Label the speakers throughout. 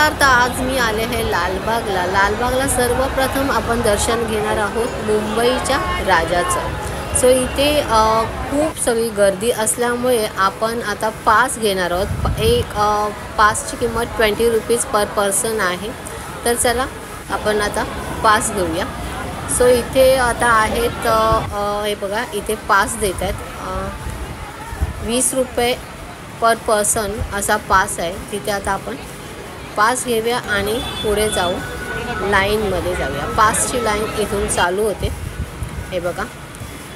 Speaker 1: नमस्कार. तर आज मी आले आहे लालबागला. लालबागला सर्वप्रथम आपण दर्शन घेणार आहोत मुंबईच्या राजाचं. सो इथे खूप सगळी गर्दी असल्यामुळे आपण आता पास घेणार आहोत. एक पासची किंमत 20 रुपीज पर पर्सन आहे. तर चला आपण आता पास घेऊया. सो इथे आता आहेत हे बघा, इथे पास देत आहेत 20 रुपये पर पर्सन असा पास आहे. तिथे आता आपण पास घेऊया आणि पुढे जाऊ, लाईनमध्ये जाऊया. पासची लाईन इथून चालू होते. हे बघा,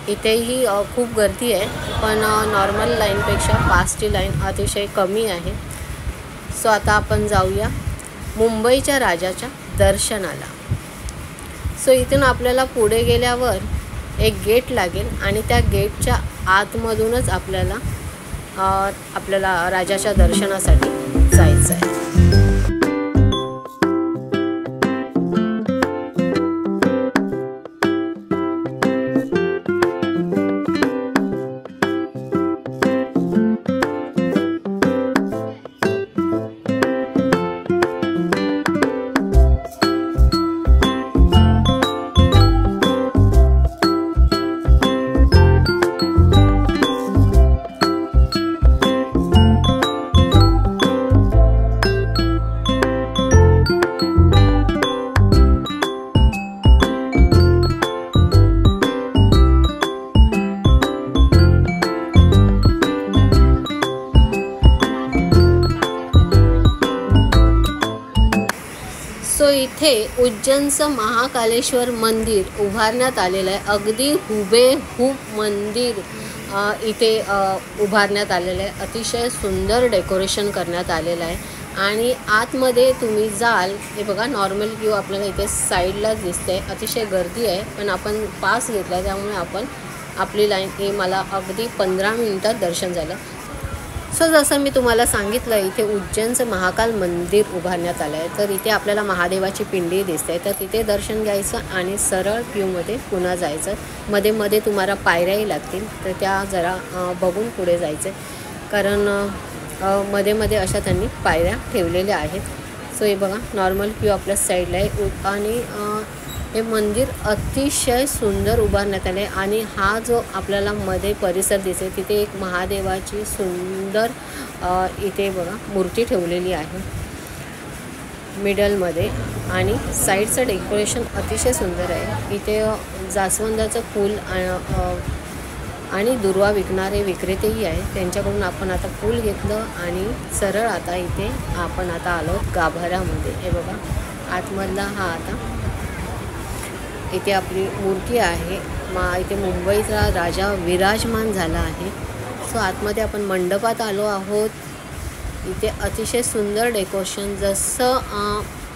Speaker 1: इथेही खूप गर्दी आहे, पण नॉर्मल लाईनपेक्षा पासची लाईन अतिशय कमी आहे. सो आता आपण जाऊया मुंबईच्या राजाच्या दर्शनाला. सो इथून आपल्याला पुढे गेल्यावर एक गेट लागेल आणि त्या गेटच्या आतमधूनच आपल्याला राजाच्या दर्शनासाठी जायचं आहे. सो इथे उज्जैनचं महाकालेश्वर मंदिर उभारण्यात आलेलं आहे. अगदी हुबेहूब मंदिर इथे उभारण्यात आलेलं आहे. अतिशय सुंदर डेकोरेशन करण्यात आलेलं आहे. आणि आतमध्ये तुम्ही जाल, हे बघा नॉर्मल व्ह्यू आपल्याला इथे साईडलाच दिसते. अतिशय गर्दी आहे, पण आपण पास घेतला त्यामुळे आपली लाईन मला अगदी 15 मिनिटात दर्शन झालं. सो जसं मी तुम्हाला सांगितलं, इथे उज्जैनचं महाकाल मंदिर उभारण्यात आलं आहे. तर इथे आपल्याला महादेवाची पिंडी दिसते. तर तिथे दर्शन घ्यायचं आणि सरळ क्यूमध्ये पुन्हा जायचं. मध्ये मध्ये तुम्हाला पायऱ्याही लागतील, तर त्या जरा बघून पुढे जायचे, कारण मध्ये मध्ये अशा त्यांनी पायऱ्या ठेवलेल्या आहेत. सो हे बघा, नॉर्मल क्यू आपल्या साईडला आहे आणि हे मंदिर अतिशय सुंदर उभारण्यात आले. आणि हा जो आपल्याला मध्ये परिसर दिसेल, तिथे एक महादेवाची सुंदर इथे बघा मूर्ती ठेवलेली आहे मिडलमध्ये. आणि साईडचं डेकोरेशन अतिशय सुंदर आहे. इथे जास्वंदाचं फूल आणि दुर्वा विकणारे विक्रेतेही आहे. त्यांच्याकडून आपण आता फूल घेतलं आणि सरळ आता इथे आपण आता आलो गाभाऱ्यामध्ये. हे बघा, आतमधला हा आता इथे आपली मूर्ती आहे. इथे मुंबईचा राजा विराजमान झाला आहे. सो आतमध्ये आपण मंडपात आलो आहोत. इथे अतिशय सुंदर डेकोरेशन, जसं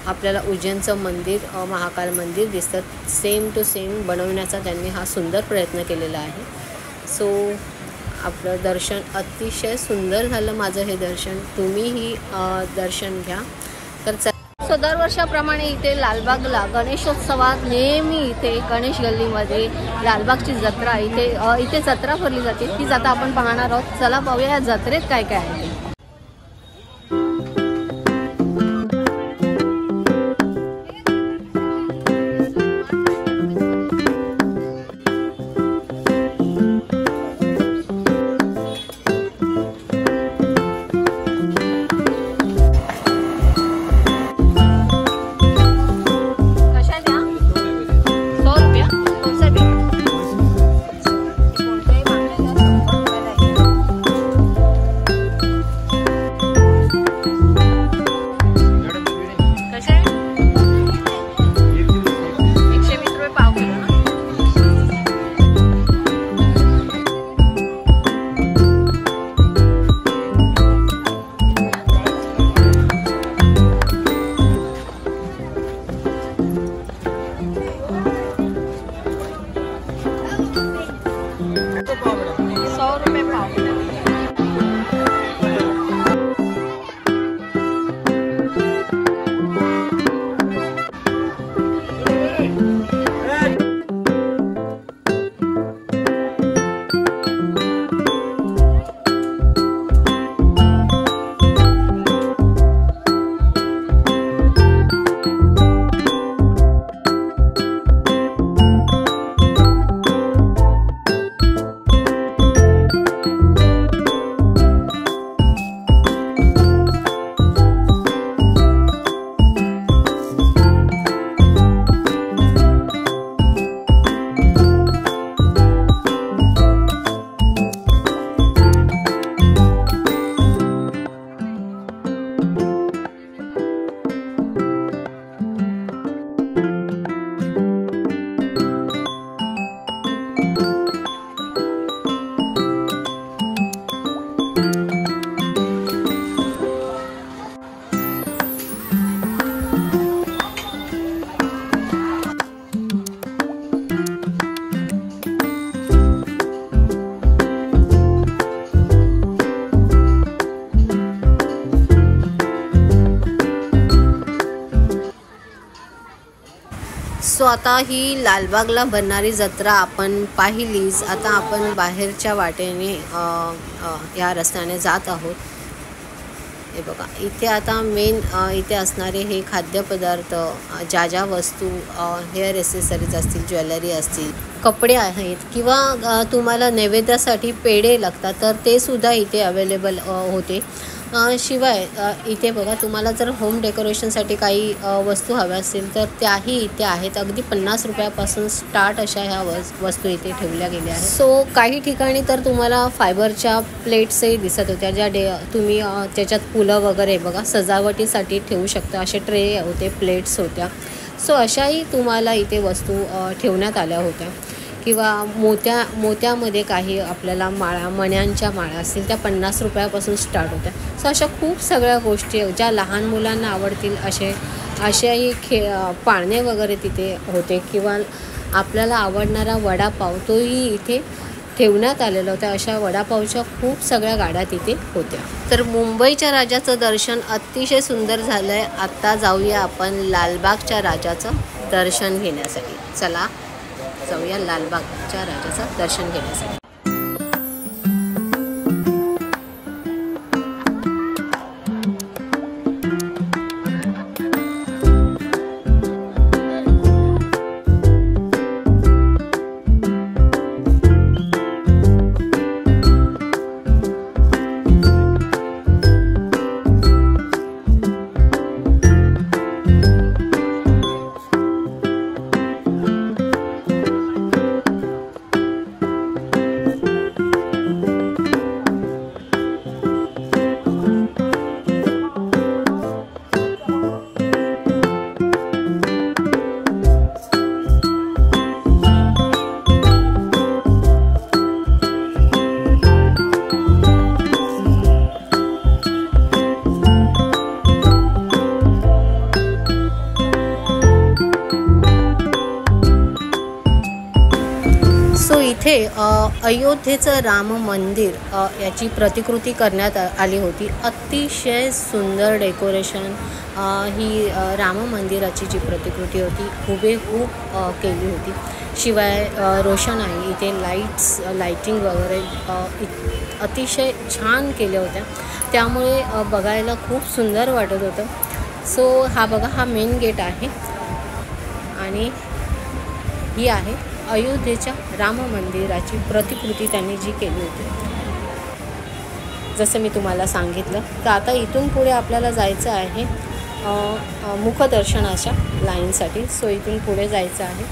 Speaker 1: आपल्याला उज्जैनचं मंदिर महाकाल मंदिर दिसतं सेम टू सेम बनवण्याचा त्यांनी हा सुंदर प्रयत्न केलेला आहे. सो आपलं दर्शन अतिशय सुंदर झालं. माझं हे दर्शन, तुम्हीही दर्शन घ्या. तर सो दरवर्षाप्रमाणे इथे लालबागला गणेशोत्सवात नेहमी इथे गणेश गल्लीमध्ये लालबागची जत्रा इथे जत्रा भरली जाते. ती आता आपण पाहणार आहोत. चला पाहूया या जत्रेत काय काय आहे. आता ही लालबागला बनणारी जत्रा आपण पाहिलीच. आता आपण बाहेरच्या वाटेने या रस्त्याने जात आहोत. हे बघा, इथे आता मेन इथे असणारे हे खाद्यपदार्थ, ज्या वस्तू, हेअर ॲसेसरीज असतील, ज्वेलरी असतील, कपडे आहेत, किंवा तुम्हाला नैवेद्यासाठी पेढे लागतात तर ते सुद्धा इथे अवेलेबल होते. शिवाय इथे बघा, तुम्हाला जर होम डेकोरेशनसाठी काही वस्तू हव्या असतील तर त्याही इथे आहेत. अगदी 50 रुपयापासून स्टार्ट अशा ह्या वस्तू इथे ठेवल्या गेल्या आहेत. सो काही ठिकाणी तर तुम्हाला फायबरच्या प्लेट्सही दिसत होत्या, ज्या तुम्ही त्याच्यात फुलं वगैरे बघा सजावटीसाठी ठेवू शकता. असे ट्रे होते, प्लेट्स होत्या. सो अशाही तुम्हाला इथे वस्तू ठेवण्यात आल्या होत्या. किंवा मोत्यामध्ये काही आपल्याला माळा, मण्यांच्या माळा असतील त्या 50 रुपयापासून स्टार्ट होत्या. सो अशा खूप सगळ्या गोष्टी ज्या लहान मुलांना आवडतील अशाही पाळणे वगैरे तिथे होते. किंवा आपल्याला आवडणारा वडापाव तोही इथे ठेवण्यात आलेला होता. अशा वडापावच्या खूप सगळ्या गाड्या तिथे होत्या. तर मुंबईच्या राजाचं दर्शन अतिशय सुंदर झालं आहे. आत्ता जाऊया आपण लालबागच्या राजाचं दर्शन घेण्यासाठी. चला जाऊया लालबागच्या राजाचं दर्शन घेण्यासाठी. इथे अयोध्येचं राम मंदिर याची प्रतिकृती करण्यात आली होती. अतिशय सुंदर डेकोरेशन ही राम मंदिराची जी प्रतिकृती होती हुबेहूब केली होती. शिवाय रोषणाई, इथे लाईटिंग वगैरे अतिशय छान केल्या होत्या. त्यामुळे बघायला खूप सुंदर वाटत होतं. सो हा बघा, हा मेन गेट आहे आणि ही आहे अयोध्येच्या राम मंदिराची प्रतिकृती त्यांनी जी केली होती. जसं मी तुम्हाला सांगितलं, तर आता इथून पुढे आपल्याला जायचं आहे मुखदर्शनाच्या लाईनसाठी. सो इथून पुढे जायचं आहे.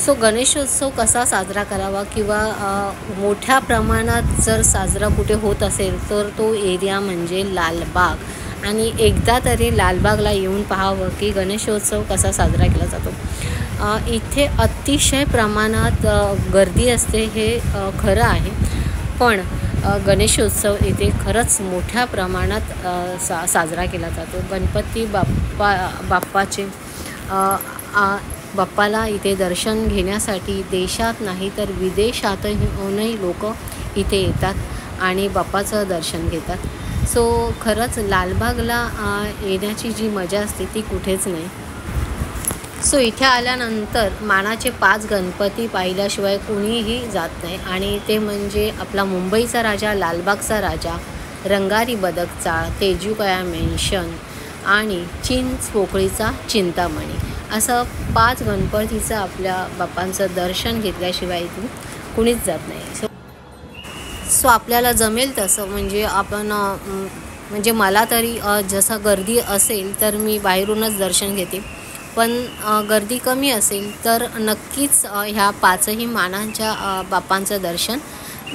Speaker 1: सो गणेशोत्सव कसा साजरा करावा किंवा मोठ्या प्रमाणात जर साजरा कुठे होत असेल तर तो एरिया म्हणजे लालबाग. आणि एकदा तरी लालबागला येऊन पाहावं की गणेशोत्सव कसा साजरा केला जातो. इथे अतिशय प्रमाणात गर्दी असते हे खरं आहे, पण गणेशोत्सव इथे खरंच मोठ्या प्रमाणात साजरा केला जातो. गणपती बाप्पाला इथे दर्शन घेण्यासाठी देशात नाही तर विदेशातूनही लोक इथे येतात आणि बाप्पाचं दर्शन घेतात. सो खरंच लालबागला येण्याची जी मजा असते ती कुठेच नाही. सो इथे आल्यानंतर मानाचे 5 गणपती पाहिल्याशिवाय कोणीही जात नाही. आणि ते म्हणजे आपला मुंबईचा राजा, लालबागचा राजा, रंगारी बदकचा, तेजूकया मेन्शन आणि चिंचपोकळीचा चिंतामणी, असं 5 गणपतीचं आपल्या बाप्पांचं दर्शन घेतल्याशिवाय इथून कुणीच जात नाही. सो आपल्याला जमेल तसं म्हणजे आपण म्हणजे मला तरी जसं गर्दी असेल तर मी बाहेरूनच दर्शन घेते, पण गर्दी कमी असेल तर नक्कीच ह्या 5ही मानांच्या बाप्पांचं दर्शन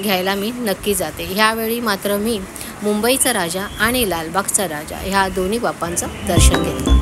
Speaker 1: घ्यायला मी नक्की जाते. ह्यावेळी मात्र मी मुंबईचा राजा आणि लालबागचा राजा ह्या दोन्ही बाप्पांचं दर्शन घेतलं.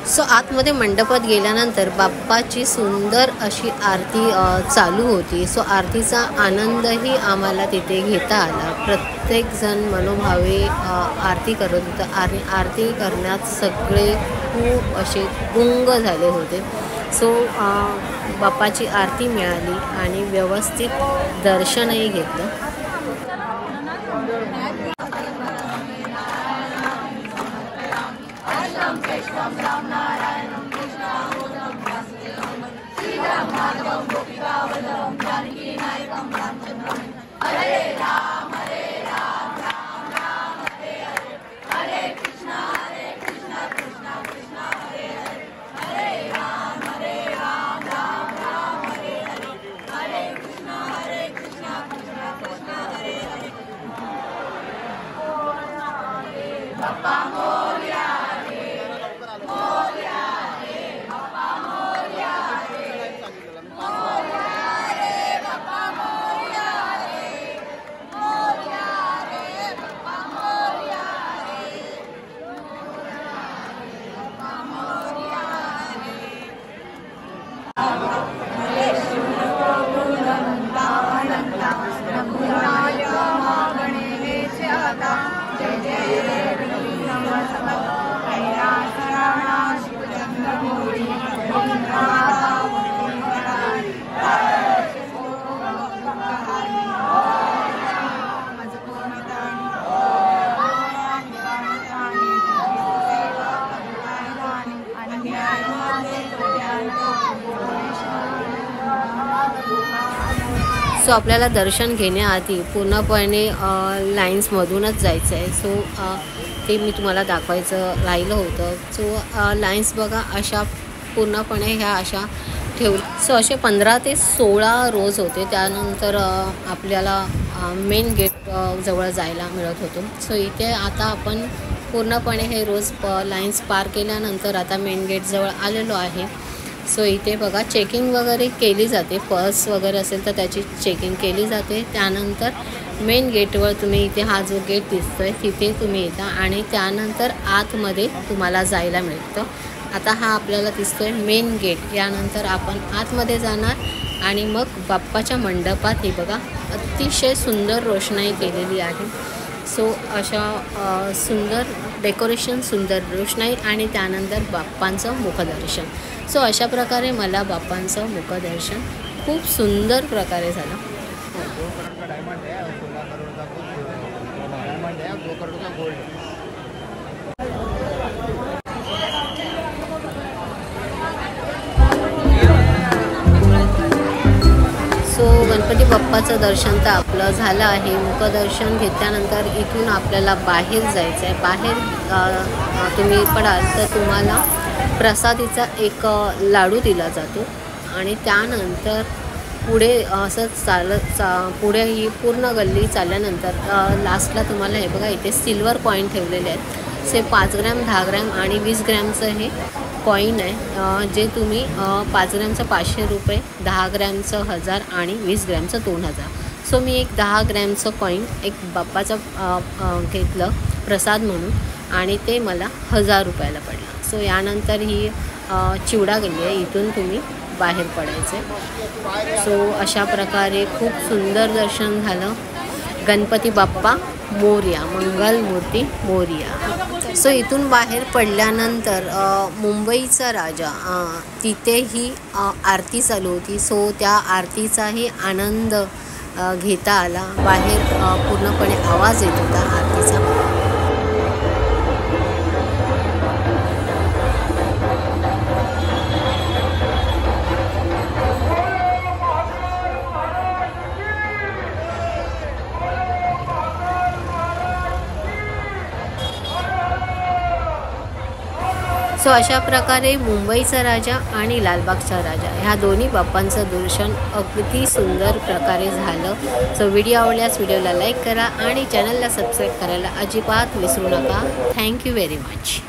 Speaker 1: सो आतमध्ये मंडपात गेल्यानंतर बाप्पाची सुंदर अशी आरती चालू होती. सो आरतीचा आनंदही आम्हाला तिथे घेता आला. प्रत्येकजण मनोभावे आरती करत होतं आणि आरती करण्यात सगळे खूप असे गुंग झाले होते. सो बाप्पाची आरती मिळाली आणि व्यवस्थित दर्शनही घेतलं. सो आपल्याला दर्शन घेण्याआधी पूर्णपणे लाईन्समधूनच जायचं आहे. सो ते मी तुम्हाला दाखवायचं राहिलं होतं. सो लाईन्स बघा अशा पूर्णपणे ह्या अशा ठेवल्या. सो असे 15 ते 16 रोज होते. त्यानंतर आपल्याला मेन गेट जवळ जायला मिळत होतं. सो इथे आता आपण पूर्णपणे हे रोज लाईन्स पार केल्यानंतर आता मेन गेटजवळ आलेलो आहे. सो इथे बघा चेकिंग वगैरे केली जाते. पर्स वगैरे असेल तर त्याची चेकिंग केली जाते. त्यानंतर मेन गेटवर तुम्ही इथे हा जो गेट दिसतो आहे तिथे तुम्ही येता आणि त्यानंतर आतमध्ये तुम्हाला जायला मिळतं. आता हा आपल्याला दिसतो आहे मेन गेट. यानंतर आपण आतमध्ये जाणार आणि मग बाप्पाच्या मंडपात ही बघा अतिशय सुंदर रोषणाई केलेली आहे. सो अशा सुंदर डेकोरेशन, सुंदर रोषणाई आणि त्यानंतर बाप्पांचं मुखदर्शन. सो अशा प्रकारे मला बाप्पांचं मुखदर्शन खूप सुंदर प्रकारे झालं. सो गणपती बाप्पाचं दर्शन तर आपलं झालं आहे. मुखदर्शन घेतल्यानंतर इथून आपल्याला बाहेर जायचं आहे. बाहेर तुम्ही पडाल तर तुम्हाला प्रसादीचा एक लाडू दिला जातो आणि त्यानंतर पुढे असं पुढे ही पूर्ण गल्ली चालल्यानंतर लास्टला तुम्हाला हे बघा इथे सिल्वर कॉईन ठेवलेले आहेत. से 5 ग्रॅम, 10 ग्रॅम आणि 20 ग्रॅमचं हे कॉईन आहे. जे तुम्ही 5 ग्रॅमचं 500 रुपये, 10 ग्रॅमचं 1000 आणि 20 ग्रॅमचं 2000. सो मी एक 10 ग्रॅमचं कॉईन एक बाप्पाचं घेतलं प्रसाद म्हणून आणि ते मला 1000 रुपयाला पडलं. सो यानंतर ही चिवडा गल्ली आहे. इथून तुम्ही बाहेर पडायचे. सो अशा प्रकारे खूप सुंदर दर्शन झालं. गणपती बाप्पा मोरया, मंगलमूर्ती मोरया. सो इथून बाहेर पडल्यानंतर मुंबईचा राजा तिथेही आरती चालू होती. सो त्या आरतीचाही आनंद घेता आला. बाहेर पूर्णपणे आवाज येत होता आरतीचा. सो अशा प्रकारे मुंबईचा राजा आणि लालबागचा राजा ह्या दोन्ही बाप्पांचं दर्शन अगदी सुंदर प्रकारे झालं. सो व्हिडिओ आवडल्यास व्हिडिओला लाईक करा आणि चॅनलला सबस्क्राईब करायला अजिबात विसरू नका. Thank you very much.